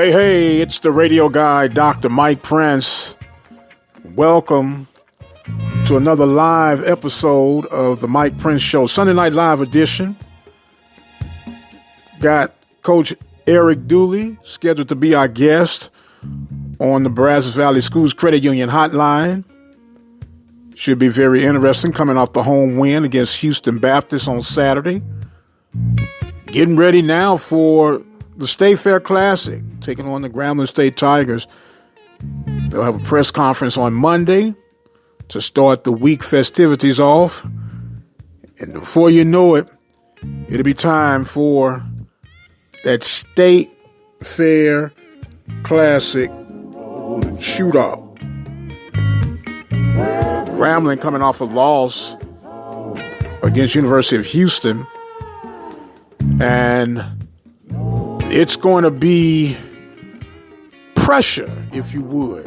Hey, it's the radio guy, Dr. Mike Prince. Welcome to another live episode of the Mike Prince Show, Sunday Night Live edition. Got Coach Eric Dooley scheduled to be our guest on the Brazos Valley Schools Credit Union hotline. Should be very interesting, coming off the home win against Houston Baptist on Saturday. Getting ready now for the State Fair Classic, taking on the Grambling State Tigers. They'll have a press conference on Monday to start the week festivities off. And before you know it, it'll be time for that State Fair Classic shootout. Grambling coming off a loss against University of Houston. And it's going to be pressure, if you would,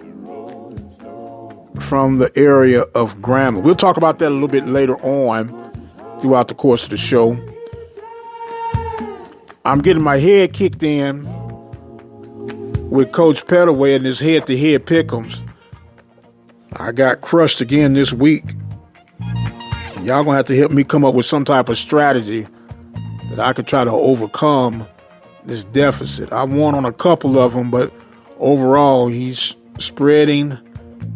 from the area of Grambling. We'll talk about that a little bit later on throughout the course of the show. I'm getting my head kicked in with Coach Pettaway and his head-to-head pick'ems. I got crushed again this week. Y'all gonna have to help me come up with some type of strategy that I could try to overcome this deficit. I won on a couple of them, but overall he's spreading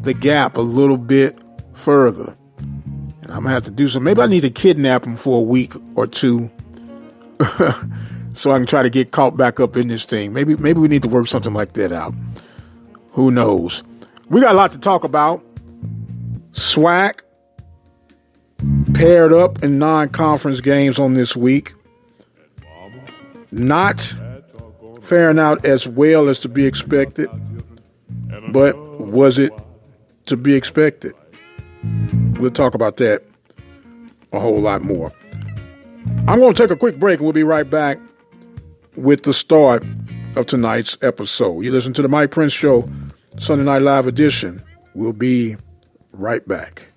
the gap a little bit further. And I'm gonna have to do something. Maybe I need to kidnap him for a week or two so I can try to get caught back up in this thing. Maybe we need to work something like that out. Who knows? We got a lot to talk about. SWAC paired up in non-conference games on this week. Not faring out as well as to be expected, but was it to be expected? We'll talk about that a whole lot more. I'm going to take a quick break and we'll be right back with the start of tonight's episode. You listen to the Mike Prince Show, Sunday Night Live edition. We'll be right back.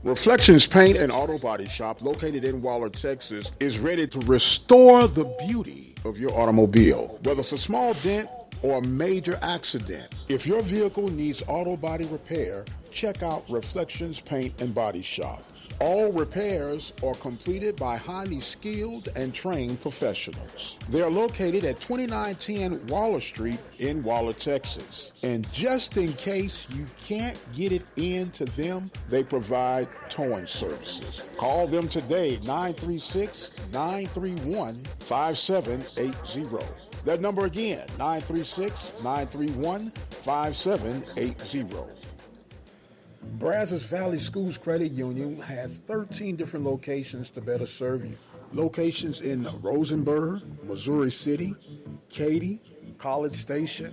Reflections Paint and Auto Body Shop, located in Waller, Texas, is ready to restore the beauty of your automobile. Whether it's a small dent or a major accident, if your vehicle needs auto body repair, check out Reflections Paint and Body Shop. All repairs are completed by highly skilled and trained professionals. They are located at 2910 Waller Street in Waller, Texas. And just in case you can't get it in to them, they provide towing services. Call them today, 936-931-5780. That number again, 936-931-5780. Brazos Valley Schools Credit Union has 13 different locations to better serve you. Locations in Rosenberg, Missouri City, Katy, College Station,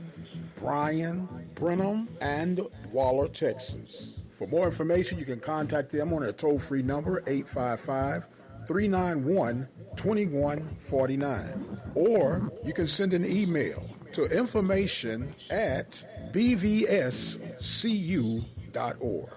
Bryan, Brenham, and Waller, Texas. For more information, you can contact them on their toll-free number, 855-391-2149. Or you can send an email to information@bvscu.org.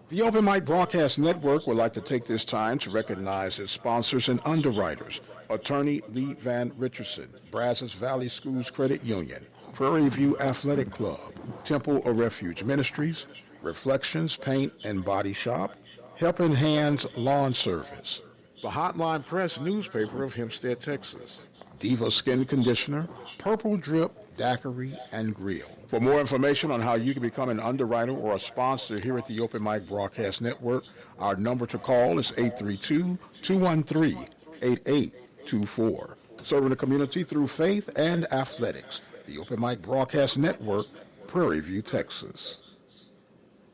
The Open Mic Broadcast Network would like to take this time to recognize its sponsors and underwriters: Attorney Lee Van Richardson, Brazos Valley Schools Credit Union, Prairie View Athletic Club, Temple of Refuge Ministries, Reflections Paint and Body Shop, Helping Hands Lawn Service, the Hotline Press newspaper of Hempstead, Texas, Diva Skin Conditioner, Purple Drip, Daiquiri, and Grill. For more information on how you can become an underwriter or a sponsor here at the Open Mic Broadcast Network, our number to call is 832-213-8824. Serving the community through faith and athletics. The Open Mic Broadcast Network, Prairie View, Texas.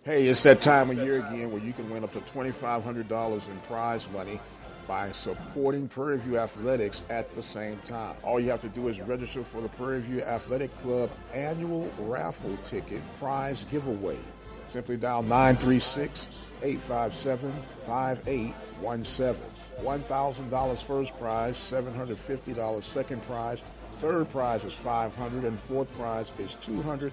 Hey, it's that time of year again where you can win up to $2,500 in prize money by supporting Prairie View Athletics at the same time. All you have to do is register for the Prairie View Athletic Club annual raffle ticket prize giveaway. Simply dial 936-857-5817. $1,000 first prize, $750 second prize, Third prize is $500 and fourth prize is $250.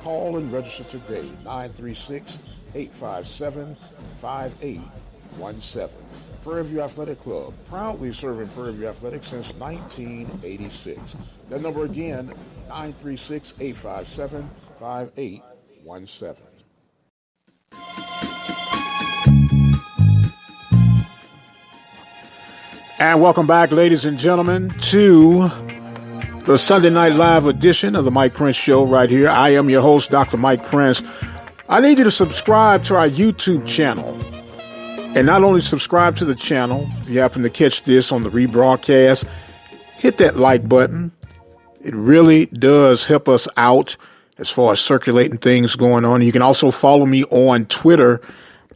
Call and register today. 936-857-5817. Prairie View Athletic Club, proudly serving Prairie View Athletics since 1986. That number again, 936-857-5817. And welcome back, ladies and gentlemen, to the Sunday Night Live edition of the Mike Prince Show right here. I am your host, Dr. Mike Prince. I need you to subscribe to our YouTube channel. And not only subscribe to the channel, if you happen to catch this on the rebroadcast, hit that like button. It really does help us out as far as circulating things going on. You can also follow me on Twitter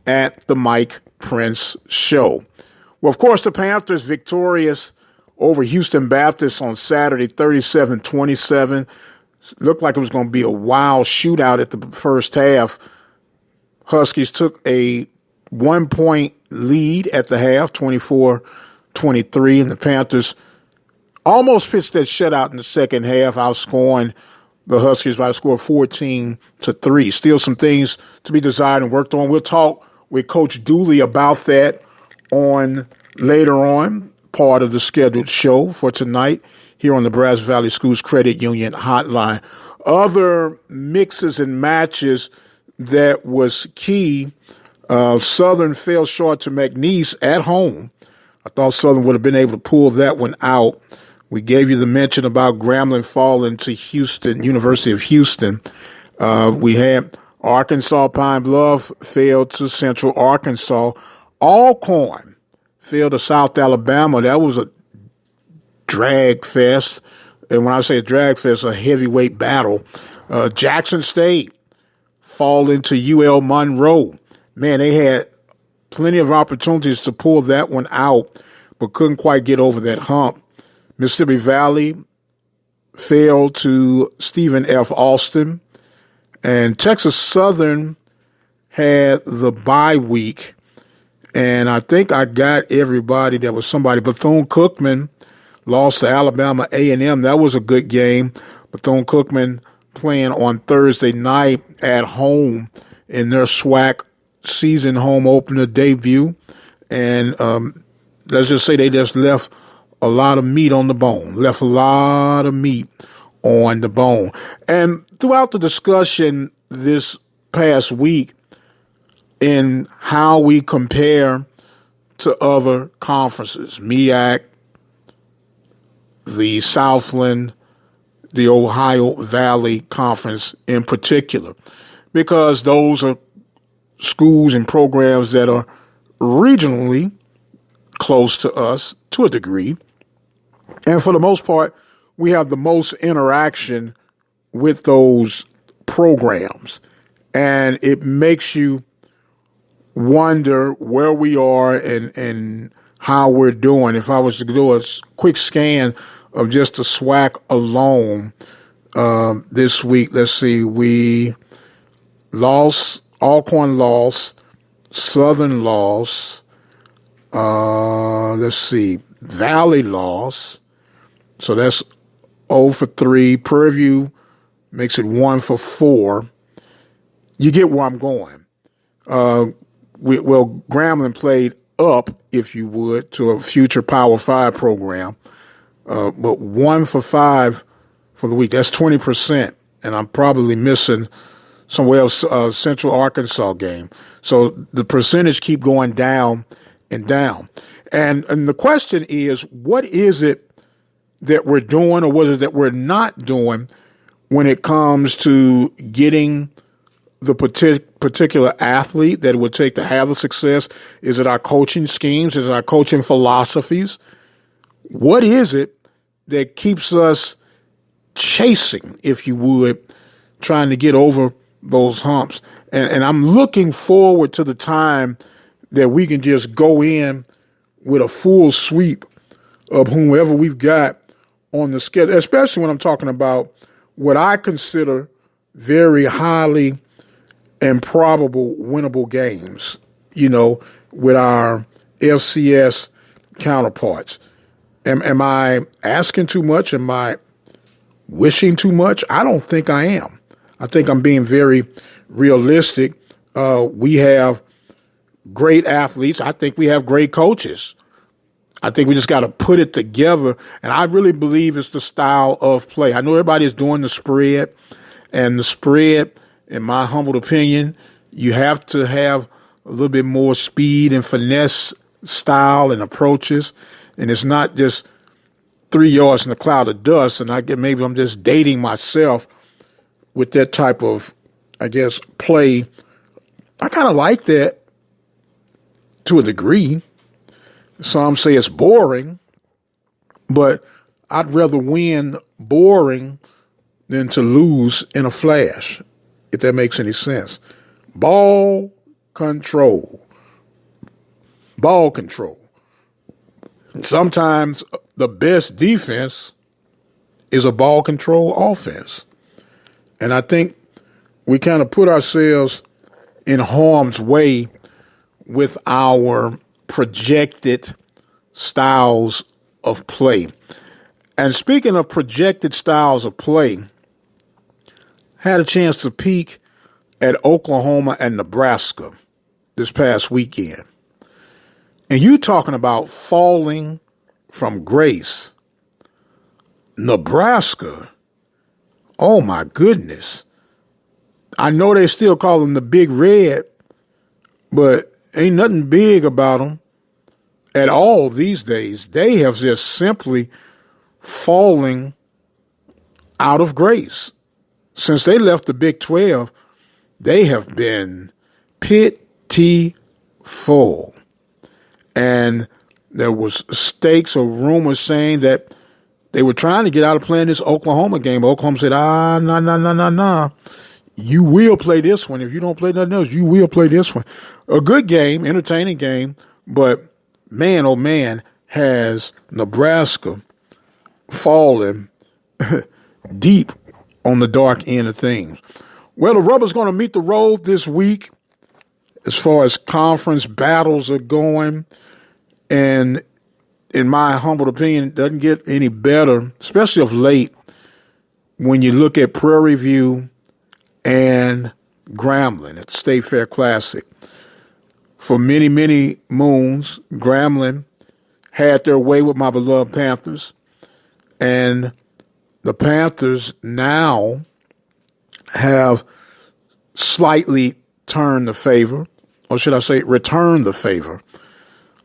at the Mike Prince Show. Well, of course, the Panthers victorious over Houston Baptist on Saturday, 37-27. Looked like it was going to be a wild shootout at the first half. Huskies took a 1-point lead at the half, 24-23, and the Panthers almost pitched that shutout in the second half, outscoring the Huskies by a score of 14-3. Still some things to be desired and worked on. We'll talk with Coach Dooley about that later on, part of the scheduled show for tonight here on the Brazos Valley Schools Credit Union Hotline. Other mixes and matches that was key. Southern fell short to McNeese at home. I thought Southern would have been able to pull that one out. We gave you the mention about Grambling falling to Houston, University of Houston. We had Arkansas Pine Bluff fell to Central Arkansas. Alcorn fell to South Alabama. That was a drag fest. And when I say drag fest, a heavyweight battle. Jackson State fall into UL Monroe. Man, they had plenty of opportunities to pull that one out, but couldn't quite get over that hump. Mississippi Valley fell to Stephen F. Austin. And Texas Southern had the bye week. And I think I got everybody. There was somebody. Bethune-Cookman lost to Alabama A&M. That was a good game. Bethune-Cookman playing on Thursday night at home in their SWAC season home opener debut. And let's just say they just left a lot of meat on the bone. Left a lot of meat on the bone. And throughout the discussion this past week, in how we compare to other conferences, MEAC, the Southland, the Ohio Valley Conference in particular, because those are schools and programs that are regionally close to us to a degree. And for the most part, we have the most interaction with those programs. And it makes you wonder where we are and how we're doing. If I was to do a quick scan of just the SWAC alone this week, let's see, we lost, Alcorn lost, Southern lost, let's see, Valley lost, so that's 0 for 3. Prairie View makes it 1 for 4. You get where I'm going. Grambling played up, if you would, to a future Power 5 program. But 1 for 5 for the week, that's 20%. And I'm probably missing somewhere else, Central Arkansas game. So the percentage keep going down and down. And the question is, what is it that we're doing or what is it that we're not doing when it comes to getting the particular athlete that it would take to have the success? Is it our coaching schemes? Is it our coaching philosophies? What is it that keeps us chasing, if you would, trying to get over those humps? And I'm looking forward to the time that we can just go in with a full sweep of whomever we've got on the schedule, especially when I'm talking about what I consider very highly improbable winnable games, with our FCS counterparts. Am I asking too much? Am I wishing too much? I don't think I am. I think I'm being very realistic. We have great athletes. I think we have great coaches. I think we just got to put it together. And I really believe it's the style of play. I know everybody's doing the spread, and the spread, in my humble opinion, you have to have a little bit more speed and finesse style and approaches. And it's not just 3 yards in a cloud of dust. And maybe I'm just dating myself with that type of, I guess, play. I kind of like that to a degree. Some say it's boring, but I'd rather win boring than to lose in a flash, if that makes any sense. Ball control. Ball control. Sometimes the best defense is a ball control offense. And I think we kind of put ourselves in harm's way with our projected styles of play. And speaking of projected styles of play, had a chance to peek at Oklahoma and Nebraska this past weekend. And you talking about falling from grace. Nebraska, oh my goodness. I know they still call them the Big Red, but ain't nothing big about them at all these days. They have just simply falling out of grace. Since they left the Big 12, they have been pitiful. And there was stakes or rumors saying that they were trying to get out of playing this Oklahoma game. Oklahoma said, nah. You will play this one. If you don't play nothing else, you will play this one. A good game, entertaining game, but man, oh man, has Nebraska fallen deep on the dark end of things. Well, the rubber's going to meet the road this week as far as conference battles are going. And in my humble opinion, it doesn't get any better, especially of late, when you look at Prairie View and Grambling at the State Fair Classic. For many, many moons, Grambling had their way with my beloved Panthers. And the Panthers now have slightly turned the favor, or should I say returned the favor.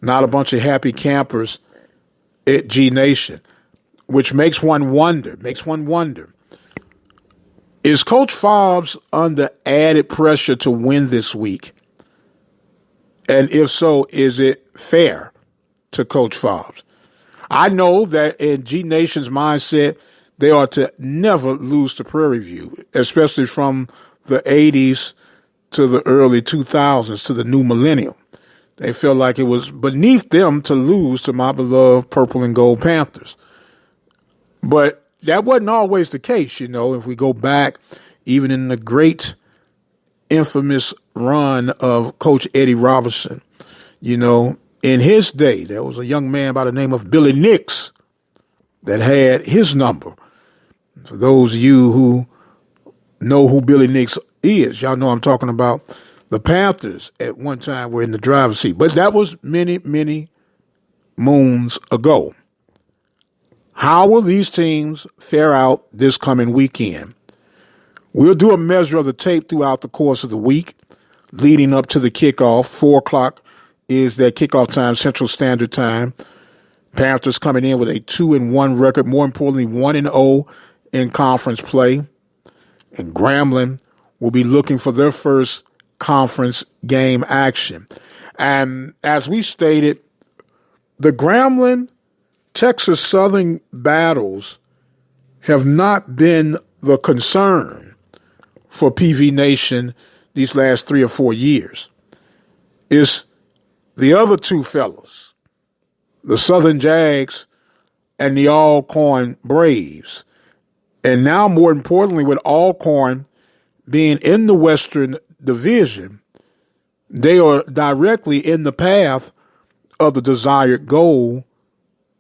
Not a bunch of happy campers at G Nation, which makes one wonder. Is Coach Fobbs under added pressure to win this week? And if so, is it fair to Coach Fobbs? I know that in G Nation's mindset, they are to never lose to Prairie View, especially from the 80s to the early 2000s to the new millennium. They felt like it was beneath them to lose to my beloved Purple and Gold Panthers. But that wasn't always the case, you know, if we go back even in the great infamous run of Coach Eddie Robertson. You know, in his day, there was a young man by the name of Billy Nix that had his number. For those of you who know who Billy Nix is, y'all know I'm talking about the Panthers at one time were in the driver's seat. But that was many, many moons ago. How will these teams fare out this coming weekend? We'll do a measure of the tape throughout the course of the week leading up to the kickoff. 4 o'clock is their kickoff time, Central Standard Time. Panthers coming in with a 2-1 record, more importantly, 1-0 in conference play. And Grambling will be looking for their first conference game action. And as we stated, the Grambling Texas Southern battles have not been the concern for PV Nation these last 3 or 4 years. It's the other two fellas, the Southern Jags and the Alcorn Braves. And now, more importantly, with Alcorn being in the Western Division, they are directly in the path of the desired goal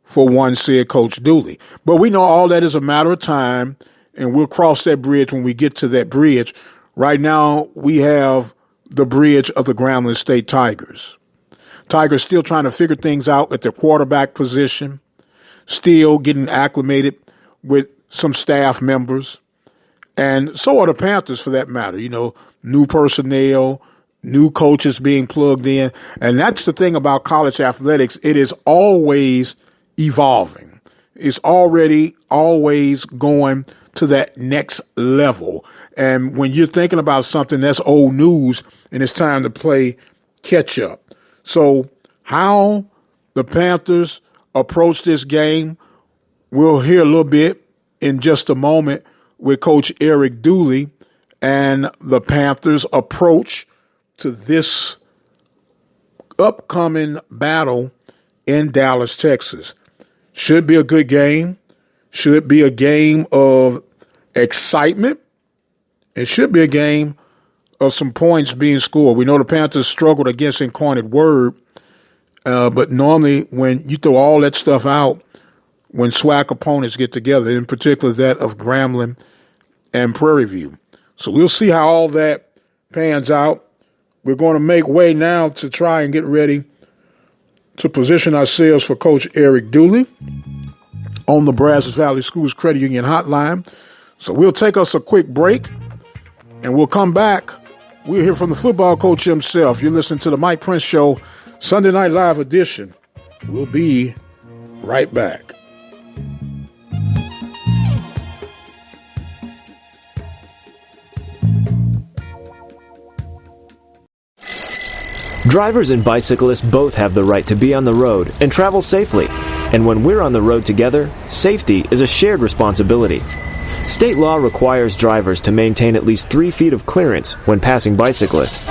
for one, said Coach Dooley. But we know all that is a matter of time, and we'll cross that bridge when we get to that bridge. Right now, we have the bridge of the Grambling State Tigers. Tigers still trying to figure things out at their quarterback position, still getting acclimated with some staff members. And so are the Panthers, for that matter. You know, new personnel, new coaches being plugged in. And that's the thing about college athletics. It is always evolving. It's already always going to that next level. And when you're thinking about something that's old news and it's time to play catch up. So how the Panthers approach this game, we'll hear a little bit in just a moment with Coach Eric Dooley and the Panthers' approach to this upcoming battle in Dallas, Texas. Should be a good game. Should be a game of excitement. It should be a game of some points being scored. We know the Panthers struggled against Incarnate Word, but normally when you throw all that stuff out, when SWAC opponents get together, in particular that of Grambling and Prairie View. So we'll see how all that pans out. We're going to make way now to try and get ready to position ourselves for Coach Eric Dooley on the Brazos Valley Schools Credit Union hotline. So we'll take us a quick break, and we'll come back. We'll hear from the football coach himself. You're listening to the Mike Prince Show, Sunday Night Live edition. We'll be right back. Drivers and bicyclists both have the right to be on the road and travel safely. And when we're on the road together, safety is a shared responsibility. State law requires drivers to maintain at least 3 feet of clearance when passing bicyclists.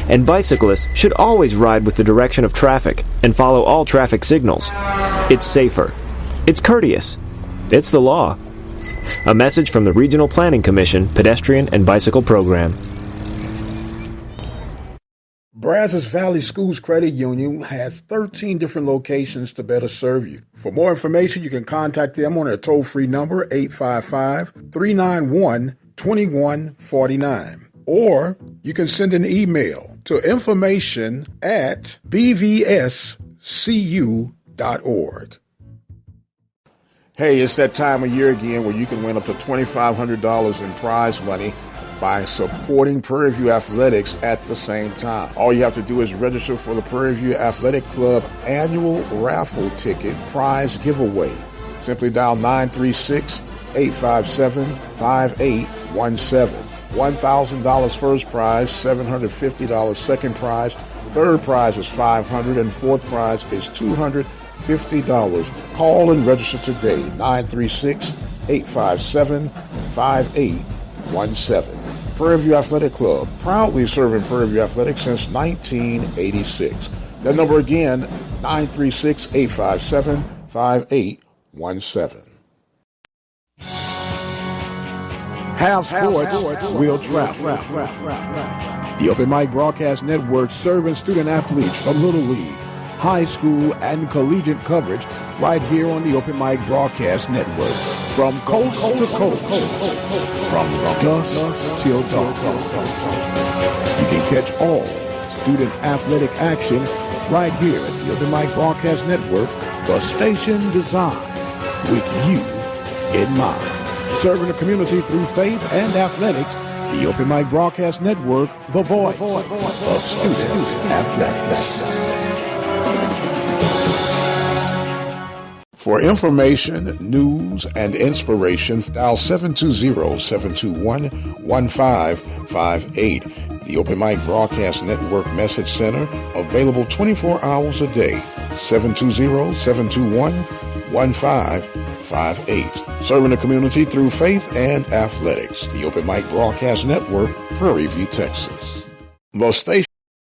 And bicyclists should always ride with the direction of traffic and follow all traffic signals. It's safer. It's courteous. It's the law. A message from the Regional Planning Commission Pedestrian and Bicycle Program. Brazos Valley Schools Credit Union has 13 different locations to better serve you. For more information, you can contact them on their toll-free number, 855-391-2149. Or you can send an email to information@bvscu.org. Hey, it's that time of year again where you can win up to $2,500 in prize money by supporting Prairie View Athletics at the same time. All you have to do is register for the Prairie View Athletic Club annual raffle ticket prize giveaway. Simply dial 936-857-5817. $1,000 first prize, $750 second prize, third prize is $500, and fourth prize is $250. Call and register today, 936-857-5817. Prairie View Athletic Club, proudly serving Prairie View Athletics since 1986. That number again, 936-857-5817. Have sports, we'll travel. The Open Mic Broadcast Network serving student athletes from Little League, high school, and collegiate coverage right here on the Open Mic Broadcast Network. From coast to coast, from dusk till dawn. You can catch all student athletic action right here at the Open Mic Broadcast Network, the station designed with you in mind. Serving the community through faith and athletics, the Open Mic Broadcast Network, the voice of student athletics. For information, news, and inspiration, dial 720-721-1558. The Open Mic Broadcast Network Message Center, available 24 hours a day, 720-721-1558. Serving the community through faith and athletics. The Open Mic Broadcast Network, Prairie View, Texas.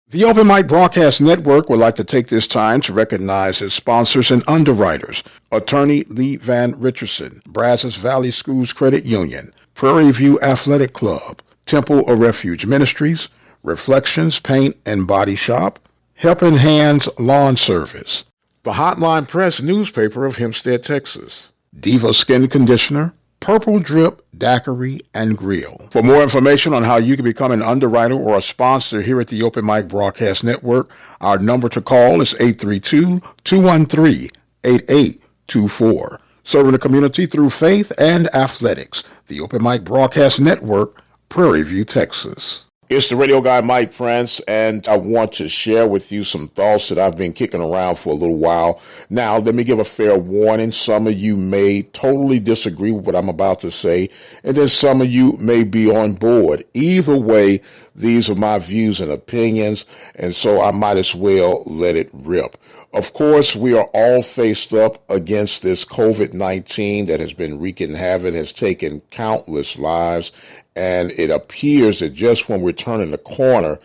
The Open Mic Broadcast Network would like to take this time to recognize its sponsors and underwriters. Attorney Lee Van Richardson, Brazos Valley Schools Credit Union, Prairie View Athletic Club, Temple of Refuge Ministries, Reflections Paint and Body Shop, Helping Hands Lawn Service, The Hotline Press newspaper of Hempstead, Texas. Diva Skin Conditioner, Purple Drip, Daiquiri, and Grill. For more information on how you can become an underwriter or a sponsor here at the Open Mic Broadcast Network, our number to call is 832-213-8824. Serving the community through faith and athletics. The Open Mic Broadcast Network, Prairie View, Texas. It's the radio guy, Mike Prince, and I want to share with you some thoughts that I've been kicking around for a little while. Now, let me give a fair warning. Some of you may totally disagree with what I'm about to say, and then some of you may be on board. Either way, these are my views and opinions, and so I might as well let it rip. Of course, we are all faced up against this COVID-19 that has been wreaking havoc, has taken countless lives, and it appears that just when we're turning the corner,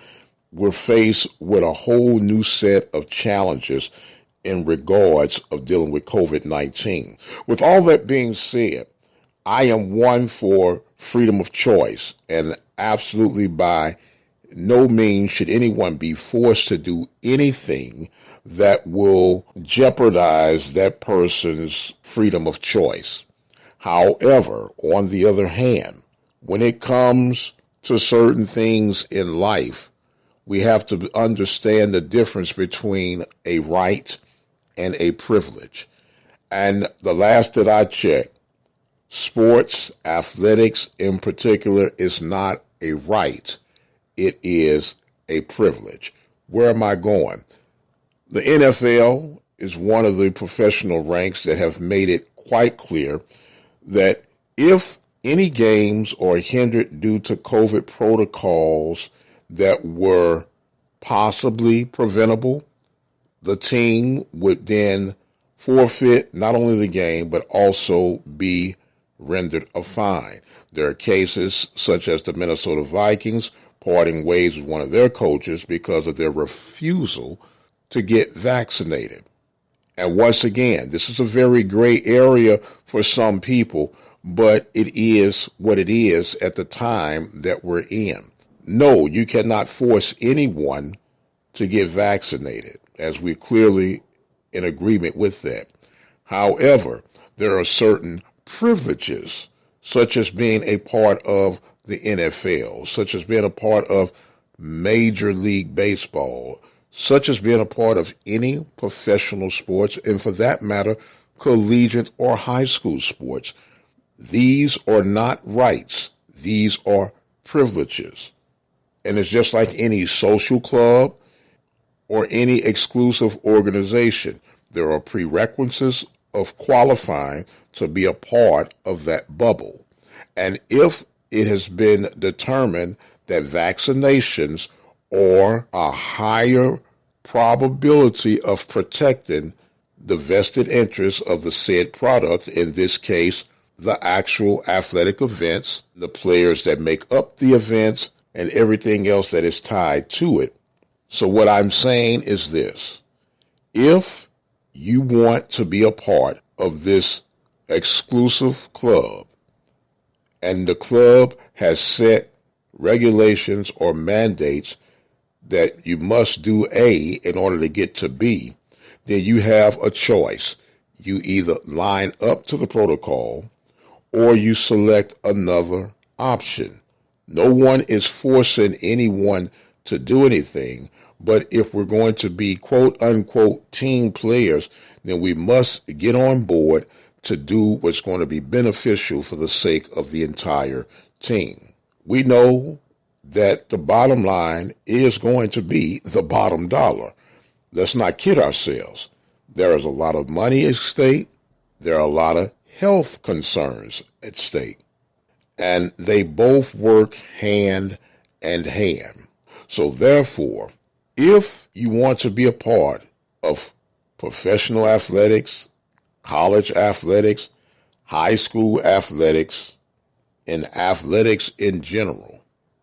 we're faced with a whole new set of challenges in regards of dealing with COVID-19. With all that being said, I am one for freedom of choice, and absolutely by no means should anyone be forced to do anything that will jeopardize that person's freedom of choice. However, on the other hand, when it comes to certain things in life, we have to understand the difference between a right and a privilege. And the last that I checked, sports, athletics in particular, is not a right. It is a privilege. Where am I going? The NFL is one of the professional ranks that have made it quite clear that if any games are hindered due to COVID protocols that were possibly preventable, the team would then forfeit not only the game, but also be rendered a fine. There are cases such as the Minnesota Vikings parting ways with one of their coaches because of their refusal to get vaccinated. And once again, this is a very gray area for some people, but it is what it is at the time that we're in. No, you cannot force anyone to get vaccinated, as we're clearly in agreement with that. However, there are certain privileges, such as being a part of the NFL, such as being a part of Major League Baseball, such as being a part of any professional sports, and for that matter, collegiate or high school sports. These are not rights. These are privileges. And it's just like any social club or any exclusive organization. There are prerequisites of qualifying to be a part of that bubble. And if it has been determined that vaccinations are a higher probability of protecting the vested interests of the said product, in this case, the actual athletic events, the players that make up the events, and everything else that is tied to it. So what I'm saying is this: if you want to be a part of this exclusive club, and the club has set regulations or mandates that you must do A in order to get to B, then you have a choice. You either line up to the protocol or you select another option. No one is forcing anyone to do anything, but if we're going to be quote-unquote team players, then we must get on board to do what's going to be beneficial for the sake of the entire team. We know that the bottom line is going to be the bottom dollar. Let's not kid ourselves. There is a lot of money at stake. There are a lot of health concerns at stake. And they both work hand in hand. So therefore, if you want to be a part of professional athletics, college athletics, high school athletics, and athletics in general,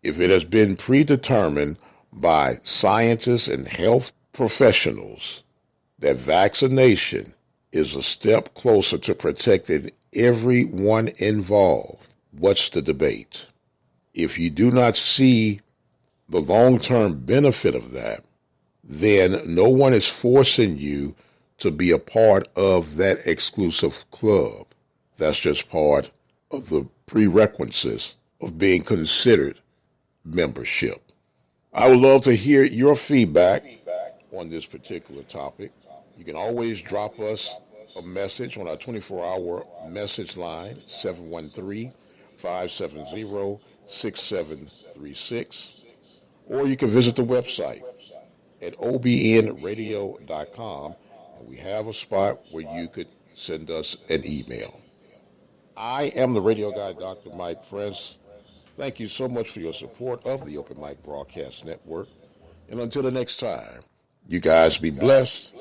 if it has been predetermined by scientists and health professionals that vaccination is a step closer to protecting everyone involved, what's the debate? If you do not see the long-term benefit of that, then no one is forcing you to be a part of that exclusive club. That's just part of the prerequisites of being considered membership. I would love to hear your feedback on this particular topic. You can always drop us a message on our 24-hour message line, 713-570-6736, or you can visit the website at obnradio.com, and we have a spot where you could send us an email. I am the radio guy, Dr. Mike Prince. Thank you so much for your support of the Open Mic Broadcast Network. And until the next time, you guys be blessed,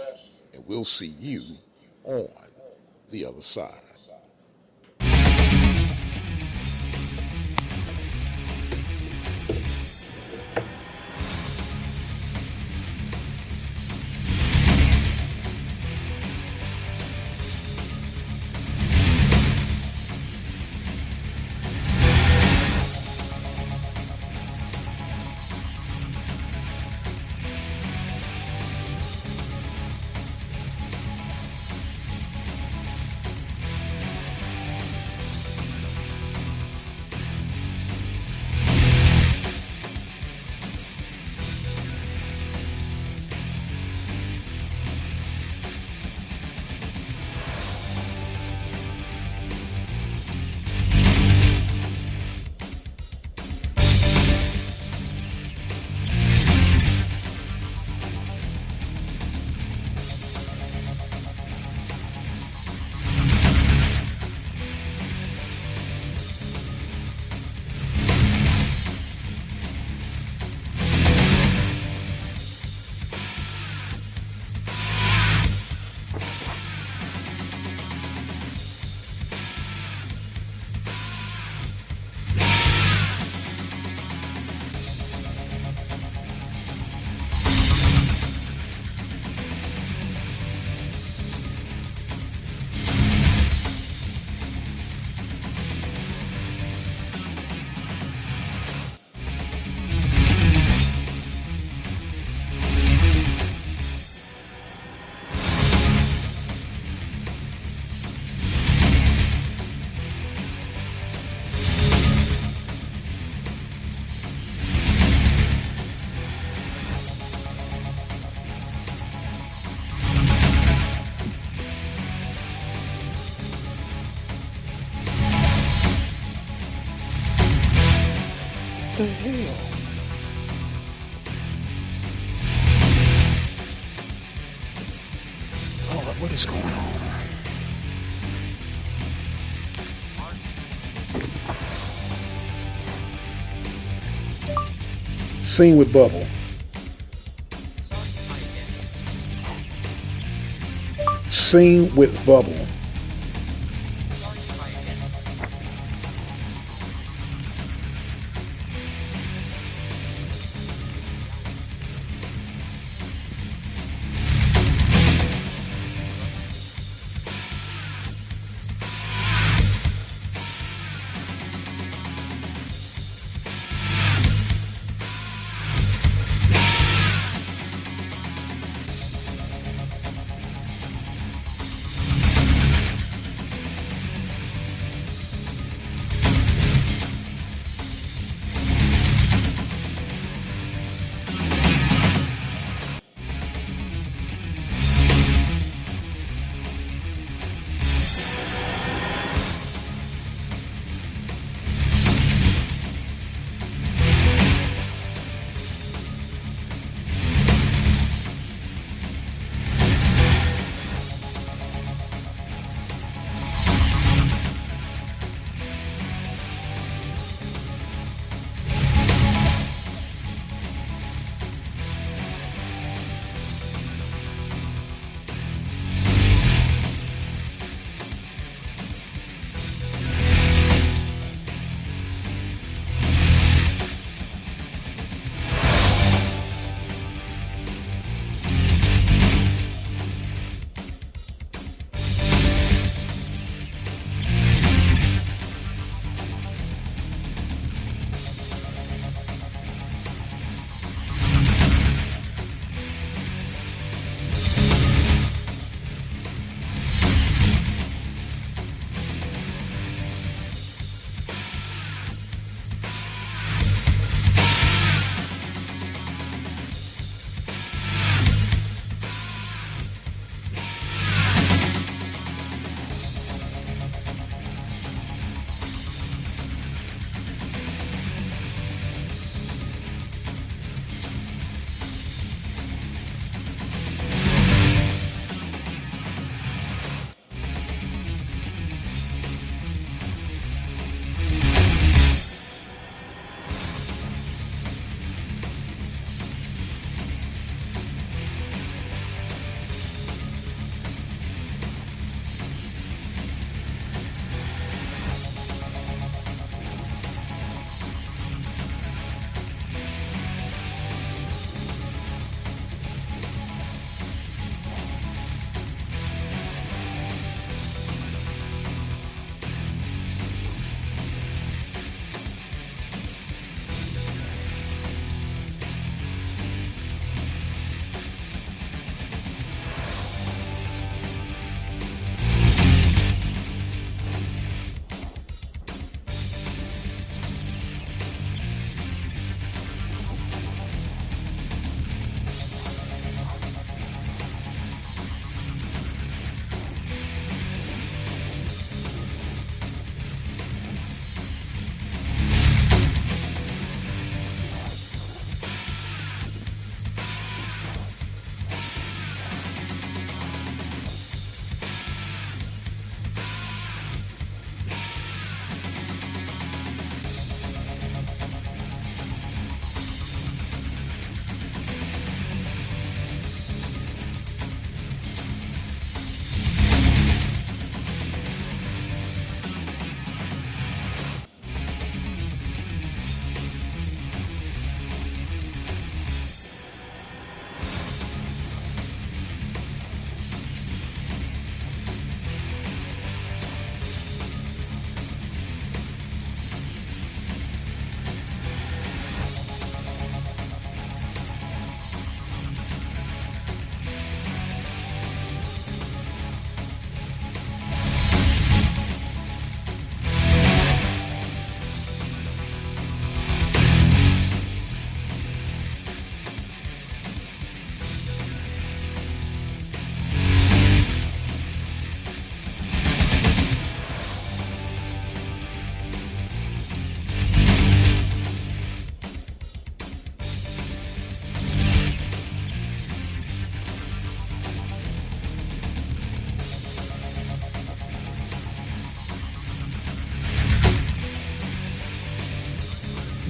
and we'll see you on the other side. The hell? Lord, what is going on? Scene with Bubble. Scene with Bubble.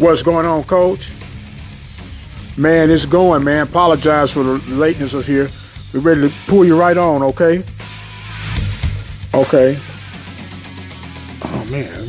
What's going on, Coach? Man, it's going, man. Apologize for the lateness of here. We're ready to pull you right on, okay? Okay. Oh, man.